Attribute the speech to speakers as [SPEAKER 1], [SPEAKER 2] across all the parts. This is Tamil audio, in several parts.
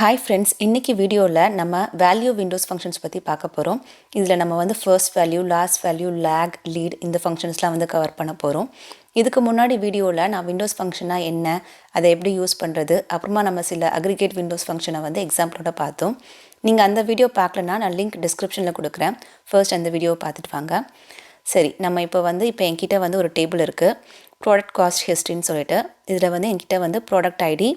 [SPEAKER 1] Hi friends, இன்னைக்கு வீடியோவில் நம்ம வேல்யூ விண்டோஸ் ஃபங்க்ஷன்ஸ் பற்றி பார்க்க போகிறோம். இதில் நம்ம வந்து first value, last value, lag, lead இந்த ஃபங்க்ஷன்ஸ்லாம் வந்து கவர் பண்ண போகிறோம். இதுக்கு முன்னாடி வீடியோவில் நான் விண்டோஸ் ஃபங்க்ஷனாக என்ன, அதை எப்படி யூஸ் பண்ணுறது, அப்புறமா நம்ம சில அக்ரிகேட் விண்டோஸ் ஃபங்க்ஷனை வந்து எக்ஸாம்பிளோட பார்த்தோம். நீங்கள் அந்த வீடியோ பார்க்கலன்னா நான் லிங்க் டிஸ்கிரிப்ஷனில் கொடுக்குறேன். ஃபர்ஸ்ட் அந்த வீடியோவை பார்த்துட்டு வாங்க. சரி, நம்ம இப்போ என்கிட்ட வந்து ஒரு டேபிள் இருக்குது, ப்ராடக்ட் காஸ்ட் ஹிஸ்ட்ரின்னு சொல்லிட்டு. இதில் வந்து என்கிட்ட வந்து ப்ராடக்ட் ஐடி,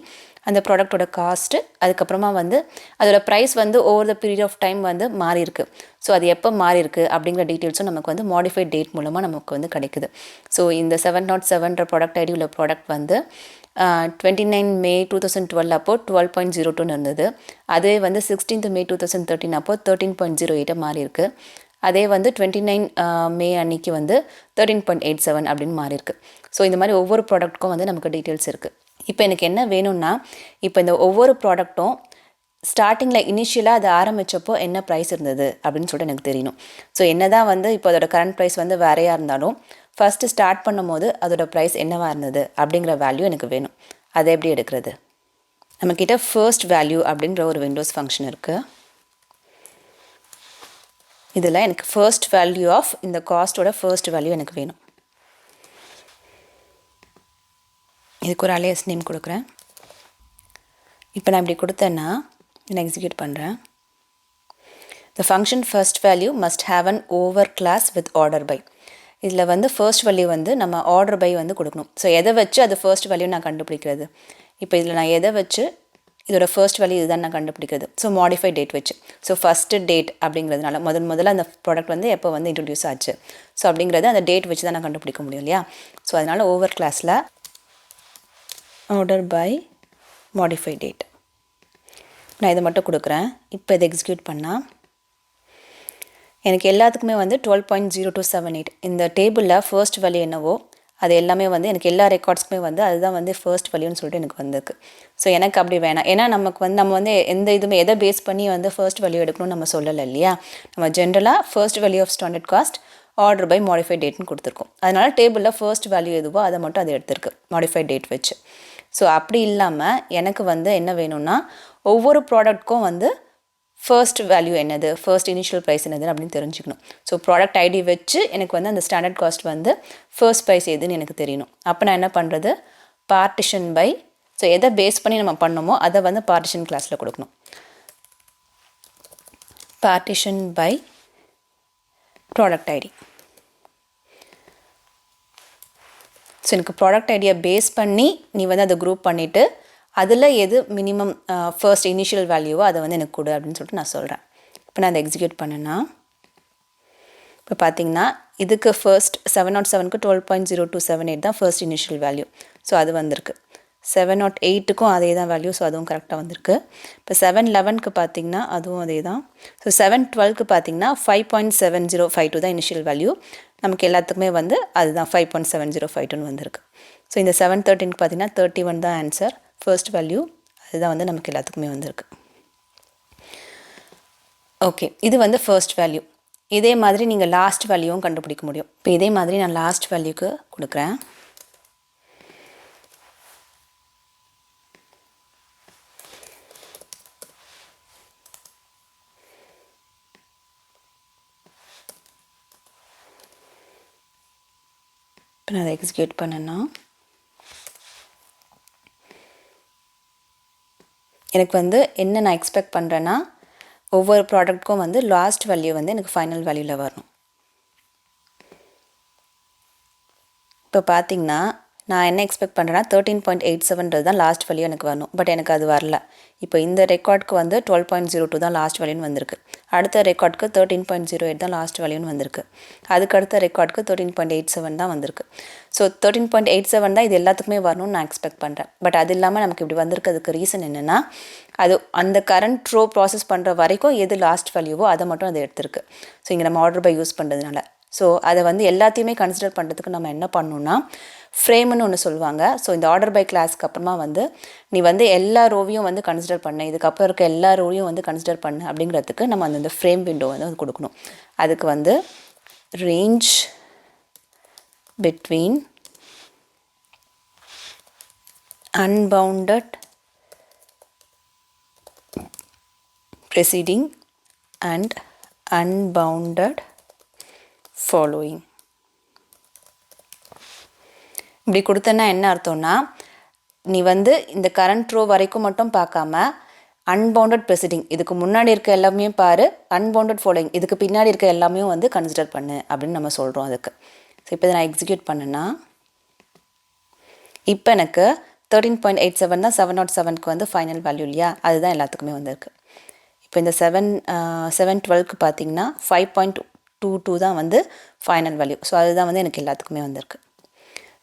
[SPEAKER 1] அந்த ப்ராடக்டோட காஸ்ட்டு, அதுக்கப்புறமா வந்து அதோட ப்ரைஸ் வந்து over the period of time வந்து மாறி இருக்குது. ஸோ அது எப்போ மாறி இருக்குது அப்படிங்கிற டீட்டெயில்ஸும் நமக்கு வந்து மாடிஃபைட் டேட் மூலமாக நமக்கு வந்து கிடைக்குது. ஸோ இந்த 707 ப்ராடக்ட் ஐடி உள்ள ப்ராடக்ட் வந்து 29 May 2012 அப்போது 12.02 இருந்தது. அதே வந்து 16th May 2013 அப்போது 13.08 மாறி இருக்குது. அதே வந்து 29 May அன்னைக்கு வந்து 13.87 அப்படின்னு மாறி இருக்குது. ஸோ இந்த மாதிரி ஒவ்வொரு ப்ராடக்ட்டுக்கும் வந்து நமக்கு டீட்டெயில்ஸ் இருக்குது. இப்போ எனக்கு என்ன வேணும்னா, இப்போ இந்த ஒவ்வொரு ப்ராடக்ட்டும் ஸ்டார்டிங்கில் இனிஷியலாக அது ஆரம்பித்தப்போ என்ன ப்ரைஸ் இருந்தது அப்படின்னு சொல்லிட்டு எனக்கு தெரியணும். ஸோ என்ன தான் வந்து இப்போ அதோட கரண்ட் ப்ரைஸ் வந்து வேறையாக இருந்தாலும் ஃபஸ்ட்டு ஸ்டார்ட் பண்ணும் போது அதோட ப்ரைஸ் என்னவாக இருந்தது அப்படிங்கிற வேல்யூ எனக்கு வேணும். அதை எப்படி எடுக்கிறது? நம்மக்கிட்ட ஃபர்ஸ்ட் வேல்யூ அப்படின்ற ஒரு விண்டோஸ் ஃபங்க்ஷன் இருக்குது. இதில் எனக்கு ஃபர்ஸ்ட் வேல்யூ ஆஃப் இந்த காஸ்ட்டோட ஃபர்ஸ்ட் வேல்யூ எனக்கு வேணும். இதுக்கு ஒரு அலையஸ் நேம் கொடுக்குறேன். இப்போ நான் இப்படி கொடுத்தேன்னா நான் எக்ஸிக்யூட் பண்ணுறேன். The function first value must have an over clause with order by. இதில் வந்து ஃபர்ஸ்ட் வேல்யூ வந்து நம்ம ஆர்டர் பை வந்து கொடுக்கணும். ஸோ எதை வச்சு அது ஃபர்ஸ்ட் வேல்யூ நான் கண்டுபிடிக்கிறது? இப்போ இதில் நான் எதை வச்சு இதோட ஃபர்ஸ்ட் வேல்யூ இதுதான் நான் கண்டுபிடிக்கிறது? ஸோ மாடிஃபை டேட் வச்சு. ஸோ ஃபஸ்ட்டு டேட் அப்படிங்கிறதுனால முதல்ல அந்த ப்ராடக்ட் வந்து எப்போ வந்து இன்ட்ரடியூஸ் ஆச்சு, ஸோ அப்படிங்கிறது அந்த டேட் வச்சு தான் நான் கண்டுபிடிக்க முடியும் இல்லையா? ஸோ அதனால் ஓவர் கிளாஸில் ஆர்டர் பை மாடிஃபை டேட் நான் இதை மட்டும் கொடுக்குறேன். இப்போ இதை எக்ஸிக்யூட் பண்ணால் எனக்கு எல்லாத்துக்குமே வந்து 12.0278 இந்த டேபிளில் ஃபர்ஸ்ட் வேல்யூ என்னவோ அது எல்லாமே வந்து எனக்கு எல்லா ரெக்கார்ட்ஸ்க்குமே வந்து அதுதான் வந்து ஃபர்ஸ்ட் வேல்யூன்னு சொல்லிட்டு எனக்கு வந்திருக்கு. ஸோ எனக்கு அப்படி வேணாம். ஏன்னா நம்ம வந்து எந்த இதுவுமே எதை பேஸ் பண்ணி வந்து ஃபர்ஸ்ட் வேல்யூ எடுக்கணும்னு நம்ம சொல்லலை இல்லையா? நம்ம ஜென்ரலாக first value of standard cost order by modify டேட்னு கொடுத்துருக்கோம். அதனால் டேபிளில் ஃபர்ஸ்ட் வேல்யூ எதுவோ அதை மட்டும் அது எடுத்திருக்கு மாடிஃபை டேட் வச்சு. ஸோ அப்படி இல்லாமல் எனக்கு வந்து என்ன வேணும்னா, ஒவ்வொரு ப்ராடக்ட்க்கும் வந்து ஃபர்ஸ்ட் வேல்யூ என்னது, ஃபர்ஸ்ட் இனிஷியல் ப்ரைஸ் என்னது அப்படின்னு தெரிஞ்சுக்கணும். ஸோ ப்ராடக்ட் ஐடி வச்சு எனக்கு வந்து அந்த ஸ்டாண்டர்ட் காஸ்ட் வந்து ஃபர்ஸ்ட் ப்ரைஸ் எதுன்னு எனக்கு தெரியணும். அப்போ நான் என்ன பண்ணுறது, பார்ட்டிஷன் பை, ஸோ எதை பேஸ் பண்ணி நம்ம பண்ணோமோ அதை வந்து பார்ட்டிஷன் கிளாஸில் கொடுக்கணும். Partition by product ID. So எனக்கு ப்ராடக்ட் ஐடியா பேஸ் பண்ணி நீ வந்து அதை குரூப் பண்ணிவிட்டு அதில் எது மினிமம் ஃபர்ஸ்ட் இனிஷியல் வேல்யூவோ அதை வந்து எனக்கு கொடு அப்படின்னு சொல்லிட்டு நான் சொல்கிறேன். இப்போ நான் அதை எக்ஸிக்யூட் பண்ணேன்னா இப்போ பார்த்தீங்கன்னா இதுக்கு ஃபர்ஸ்ட் 707க்கு 12.0278 தான் ஃபர்ஸ்ட் இனிஷியல் வேல்யூ. ஸோ அது வந்திருக்கு. 708க்கும் அதே தான் வேல்யூ. ஸோ அதுவும் கரெக்டாக வந்திருக்கு. இப்போ 711க்கு பார்த்தீங்கன்னா அதுவும் அதே தான். ஸோ 712க்கு பார்த்தீங்கன்னா 5.7052 தான் இனிஷியல் வேல்யூ. நமக்கு எல்லாத்துக்குமே வந்து அதுதான் 5.7052 வந்திருக்கு. ஸோ இந்த 713க்கு பார்த்தீங்கன்னா 31 தான் ஆன்சர், ஃபர்ஸ்ட் வேல்யூ. அதுதான் வந்து நமக்கு எல்லாத்துக்குமே வந்திருக்கு. ஓகே, இது வந்து ஃபர்ஸ்ட் வேல்யூ. இதே மாதிரி நீங்கள் லாஸ்ட் வேல்யூவும் கண்டுபிடிக்க முடியும். இப்போ இதே மாதிரி நான் லாஸ்ட் வேல்யூக்கு கொடுக்குறேன். இப்போ நான் அதை எக்ஸிக்யூட் பண்ணேன்னா எனக்கு வந்து என்ன நான் எக்ஸ்பெக்ட் பண்ணுறேன்னா, ஒவ்வொரு ப்ராடக்ட்க்கும் வந்து லாஸ்ட் வேல்யூ வந்து எனக்கு ஃபைனல் வேல்யூவில் வரணும். இப்போ பார்த்தீங்கன்னா நான் என்ன எக்ஸ்பெக்ட் பண்ணுறேன்னா 13.87 தான் லாஸ்ட் வேல்யூ எனக்கு வரணும். பட் எனக்கு அது வரல. இப்போ இந்த ரெக்கார்டுக்கு வந்து 12.02 தான் லாஸ்ட் வேல்யூன்னு வந்திருக்கு. அடுத்த ரெக்கார்டுக்கு 13.08 தான் லாஸ்ட் வேல்யூன்னு வந்திருக்கு. அதுக்கு அடுத்த ரெக்கார்டுக்கு 13.87 தான் வந்திருக்கு. ஸோ 13.87 தான் இது எல்லாத்துக்குமே வரணும்னு நான் எக்ஸ்பெக்ட் பண்ணுறேன். பட் அது இல்லாமல் நமக்கு இப்படி வந்திருக்கிறதுக்கு ரீசன் என்னென்னா, அது அந்த கரண்ட் ரோ ப்ராசஸ் பண்ணுற வரைக்கும் எது லாஸ்ட் வேல்யூவோ அதை மட்டும் அது எடுத்திருக்கு. ஸோ இங்கே நம்ம ஆர்டர் பை யூஸ் பண்ணுறதுனால ஸோ அதை வந்து எல்லாத்தையுமே கன்சிடர் பண்ணுறதுக்கு நம்ம என்ன பண்ணணும்னா, ஃப்ரேம்னு ஒன்று சொல்லுவாங்க. ஸோ இந்த ஆர்டர் பை கிளாஸ்க்கு அப்புறமா வந்து நீ வந்து எல்லா ரோவையும் வந்து கன்சிடர் பண்ணு, இதுக்கப்புறம் இருக்க எல்லா ரோவையும் வந்து கன்சிடர் பண்ணு அப்படிங்கிறதுக்கு நம்ம அந்த ஃப்ரேம் விண்டோ வந்து கொடுக்கணும். அதுக்கு வந்து range between unbounded preceding and unbounded following. இப்படி கொடுத்தனா என்ன அர்த்தம்னா நீ வந்து இந்த கரண்ட் ரோ வரைக்கும் மட்டும் பார்க்காம அன்பவுண்டட் ப்ரெசிடிங் இதுக்கு முன்னாடி இருக்க எல்லாமே பாரு, அன்பவுண்டட் ஃபாலோயிங் இதுக்கு பின்னாடி இருக்க எல்லாமே வந்து கன்சிடர் பண்ணு அப்படின்னு நம்ம சொல்கிறோம் அதுக்கு. ஸோ இப்போ இதை நான் எக்ஸிக்யூட் பண்ணேன்னா இப்போ எனக்கு 13.87 தான் 707க்கு வந்து ஃபைனல் வேல்யூ இல்லையா, அதுதான் எல்லாத்துக்குமே வந்திருக்கு. இப்போ இந்த 712க்கு பார்த்தீங்கன்னா 5.22 தான் வந்து ஃபைனல் வேல்யூ. ஸோ அதுதான் வந்து எனக்கு எல்லாத்துக்குமே வந்திருக்கு.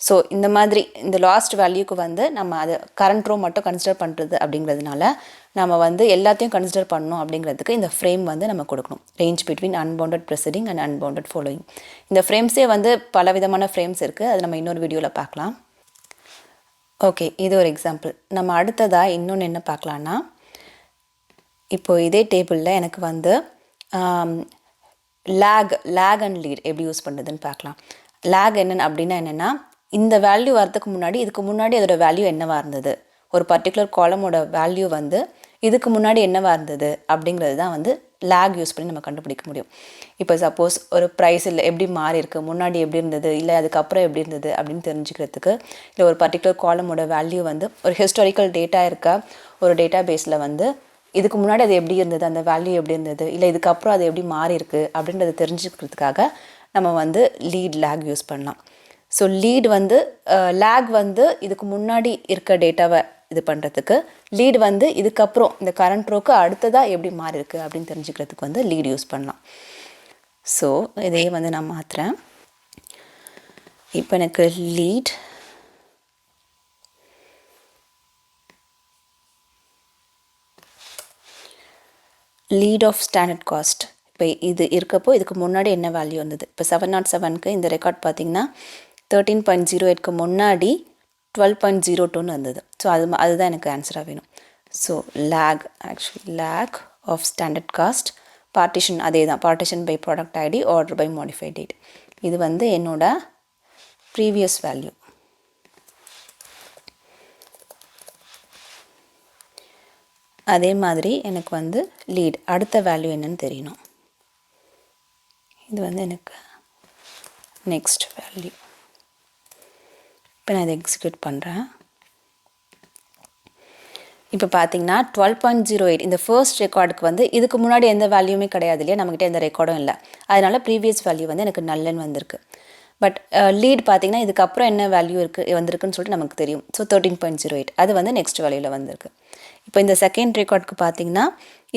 [SPEAKER 1] ஸோ இந்த மாதிரி இந்த லாஸ்ட் வேல்யூக்கு வந்து நம்ம அதை கரண்ட் ரோ மட்டும் கன்சிடர் பண்ணுறது அப்படிங்கிறதுனால நம்ம வந்து எல்லாத்தையும் கன்சிடர் பண்ணணும் அப்படிங்கிறதுக்கு இந்த ஃப்ரேம் வந்து நம்ம கொடுக்கணும். Range between unbounded presiding and unbounded following. இந்த ஃப்ரேம்ஸே வந்து பல விதமான ஃப்ரேம்ஸ் இருக்குது, அது நம்ம இன்னொரு வீடியோவில் பார்க்கலாம். ஓகே, இது ஒரு எக்ஸாம்பிள். நம்ம அடுத்ததாக இன்னொன்று என்ன பார்க்கலான்னா, இப்போது இதே டேபிளில் எனக்கு வந்து லேக் அண்ட் லீட் எப்படி யூஸ் பண்ணுறதுன்னு பார்க்கலாம். லேக் என்னென்னு அப்படின்னா என்னென்னா, இந்த வேல்யூ வரதுக்கு முன்னாடி இதுக்கு முன்னாடி அதோட வேல்யூ என்னவாக இருந்தது, ஒரு பர்டிகுலர் காலமோட வேல்யூ வந்து இதுக்கு முன்னாடி என்னவாக இருந்தது அப்படிங்கிறது தான் வந்து லேக் யூஸ் பண்ணி நம்ம கண்டுபிடிக்க முடியும். இப்போ சப்போஸ் ஒரு ப்ரைஸ் இல்லை எப்படி மாறி இருக்குது, முன்னாடி எப்படி இருந்தது இல்லை அதுக்கப்புறம் எப்படி இருந்தது அப்படின்னு தெரிஞ்சுக்கிறதுக்கு, இல்லை ஒரு பர்டிகுலர் காலமோட வேல்யூ வந்து ஒரு ஹிஸ்டாரிக்கல் டேட்டா இருக்க ஒரு டேட்டா பேஸில் வந்து இதுக்கு முன்னாடி அது எப்படி இருந்தது, அந்த வேல்யூ எப்படி இருந்தது, இல்லை இதுக்கப்புறம் அது எப்படி மாறி இருக்குது அப்படின்றத தெரிஞ்சுக்கிறதுக்காக நம்ம வந்து லேக் யூஸ் பண்ணலாம். ஸோ லீட் வந்து லேக் வந்து இதுக்கு முன்னாடி இருக்க டேட்டாவை இது பண்ணுறதுக்கு, லீட் வந்து இதுக்கப்புறம் இந்த கரண்ட் ரோக்கு அடுத்ததாக எப்படி மாறி இருக்குது அப்படின்னு தெரிஞ்சுக்கிறதுக்கு வந்து லீட் யூஸ் பண்ணலாம். ஸோ இதையே வந்து நான் மாற்றுறேன். இப்போ எனக்கு லீட் ஆஃப் ஸ்டாண்டர்ட் காஸ்ட் இப்போ இது இருக்கப்போ இதுக்கு முன்னாடி என்ன வேல்யூ வந்தது. இப்போ 707க்கு இந்த ரெக்கார்ட் பார்த்திங்கன்னா 13.08க்கு முன்னாடி 12.02ன்னு இருந்தது. ஸோ அதுதான் எனக்கு ஆன்சராக வேணும். So lag of standard cost partition அதே தான், partition by product ID order by modified date. இது வந்து என்னோட ப்ரீவியஸ் வேல்யூ. அதே மாதிரி எனக்கு வந்து லீட் அடுத்த வேல்யூ என்னன்னு தெரியணும். இது வந்து எனக்கு நெக்ஸ்ட் வேல்யூ. இப்போ நான் இதை எக்ஸிக்யூட் பண்ணுறேன். இப்போ பார்த்தீங்கன்னா 12.08 இந்த ஃபர்ஸ்ட் ரெக்கார்டுக்கு வந்து இதுக்கு முன்னாடி எந்த வேல்யூமே கிடையாது இல்லையா, நம்மக்கிட்ட எந்த ரெக்கார்டும் இல்லை. அதனால் ப்ரீவியஸ் வேல்யூ வந்து எனக்கு நல்லன்னு வந்திருக்கு. பட் லீட் பார்த்திங்கன்னா இதுக்கப்புறம் என்ன வேல்யூ வந்திருக்குன்னு சொல்லிட்டு நமக்கு தெரியும். ஸோ 13.08 அது வந்து நெக்ஸ்ட் வேல்யூவில் வந்திருக்கு. இப்போ இந்த செகண்ட் ரெக்கார்டுக்கு பார்த்திங்கன்னா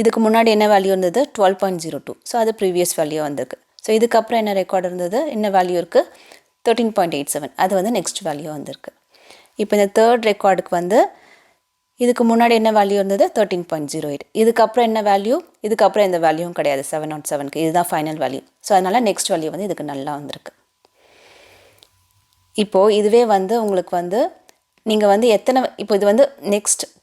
[SPEAKER 1] இதுக்கு முன்னாடி என்ன வேல்யூ இருந்தது 12.02. ஸோ அது ப்ரீவியஸ் வேல்யூ வந்திருக்கு. ஸோ இதுக்கப்புறம் என்ன ரெக்கார்டு இருந்தது, என்ன வேல்யூ இருக்குது 13.87 அது வந்து நெக்ஸ்ட் வேல்யூ வந்திருக்கு. இப்போ இந்த தேர்ட் ரெக்கார்டுக்கு வந்து இதுக்கு முன்னாடி என்ன வேல்யூ இருந்தது 13.08. இதுக்கப்புறம் என்ன வேல்யூ, இதுக்கப்புறம் எந்த வேல்யூவும் கிடையாது 707க்கு, இதுதான் ஃபைனல் வேல்யூ. ஸோ அதனால் நெக்ஸ்ட் வேல்யூ வந்து இதுக்கு நல்லா வந்திருக்கு. இப்போது இதுவே வந்து உங்களுக்கு வந்து நீங்கள் வந்து இப்போ இது வந்து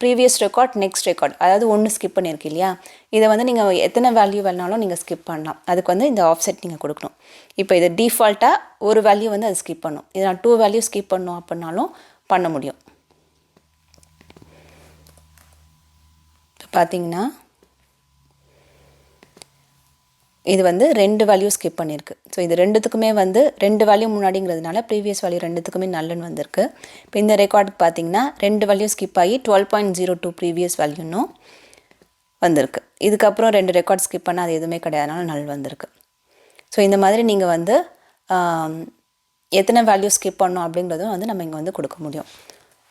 [SPEAKER 1] ப்ரீவியஸ் ரெக்கார்ட் நெக்ஸ்ட் ரெக்கார்ட், அதாவது ஒன்று ஸ்கிப் பண்ணியிருக்கு இல்லையா, இதை வந்து நீங்கள் எத்தனை வேல்யூ வேணாலும் நீங்கள் ஸ்கிப் பண்ணலாம். அதுக்கு வந்து இந்த ஆஃப்செட் நீங்கள் கொடுக்கணும். இப்போ இது டிஃபால்ட்டாக ஒரு வேல்யூ வந்து அது ஸ்கிப் பண்ணும். இதை நான் 2 வேல்யூ ஸ்கிப் பண்ணணும் அப்படின்னாலும் பண்ண முடியும். பார்த்தீங்கன்னா இது வந்து 2 வேல்யூ ஸ்கிப் பண்ணியிருக்கு. ஸோ இது ரெண்டுத்துக்குமே வந்து 2 வேல்யூ முன்னாடிங்கிறதுனால ப்ரீவியஸ் வேல்யூ ரெண்டுத்துக்குமே நல்லன்னு வந்திருக்கு. இப்போ இந்த ரெக்கார்டுக்கு பார்த்தீங்கன்னா 2 வேல்யூ ஸ்கிப் ஆகி 12.02 ப்ரீவியஸ் வேல்யூன்னும் வந்திருக்கு. இதுக்கப்புறம் 2 ரெக்கார்ட் ஸ்கிப் பண்ணால் அது எதுவுமே கிடையாதுனால நல் வந்திருக்கு. ஸோ இந்த மாதிரி நீங்கள் வந்து எத்தனை வேல்யூ ஸ்கிப் பண்ணணும் அப்படிங்கிறதும் வந்து நம்ம இங்கே வந்து கொடுக்க முடியும்.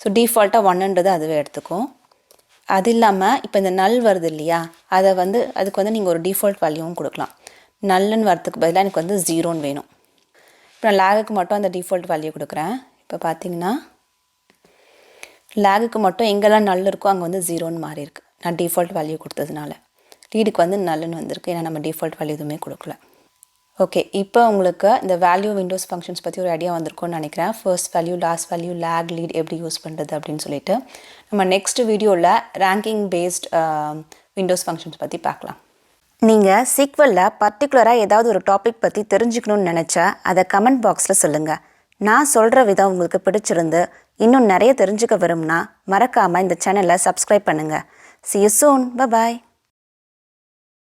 [SPEAKER 1] ஸோ டிஃபால்ட்டாக 1ன்றது அதுவே எடுத்துக்கும். அது இல்லாமல் இப்போ இந்த நல் வருது இல்லையா, அதை வந்து அதுக்கு வந்து நீங்கள் ஒரு டிஃபால்ட் வேல்யூவும் கொடுக்கலாம். நல்லுன்னு வரதுக்கு பதிலாக எனக்கு வந்து 0ன்னு வேணும். இப்போ நான் லேகுக்கு மட்டும் அந்த டிஃபால்ட் வேல்யூ கொடுக்குறேன். இப்போ பார்த்தீங்கன்னா லேகுக்கு மட்டும் எங்கெல்லாம் நல் இருக்கோ அங்கே வந்து 0ன்னு மாறி இருக்குது, நான் டிஃபால்ட் வேல்யூ கொடுத்ததுனால. லீடுக்கு வந்து நல்லுன்னு வந்திருக்கு, ஏன்னா நம்ம டிஃபால்ட் வேல்யூ எதுவுமே கொடுக்கல. ஓகே, இப்போ உங்களுக்கு இந்த வேல்யூ விண்டோஸ் ஃபங்க்ஷன்ஸ் பற்றி ஒரு ஐடியா வந்திருக்கும்னு நினைக்கிறேன். First value, last value, lag, lead எப்படி யூஸ் பண்ணுறது அப்படின்னு சொல்லிட்டு நம்ம நெக்ஸ்ட் வீடியோவில் ரேங்கிங் பேஸ்ட் விண்டோஸ் ஃபங்க்ஷன்ஸ் பற்றி பார்க்கலாம். நீங்கள் SQLல் பர்டிகுலராக ஏதாவது ஒரு டாபிக் பற்றி தெரிஞ்சுக்கணுன்னு நினச்சா அதை கமெண்ட் பாக்ஸில் சொல்லுங்கள். நான் சொல்கிற விதம் உங்களுக்கு பிடிச்சிருந்து இன்னும் நிறைய தெரிஞ்சுக்க விரும்புனா மறக்காமல் இந்த சேனலை சப்ஸ்கிரைப் பண்ணுங்கள். See you soon. Bye bye.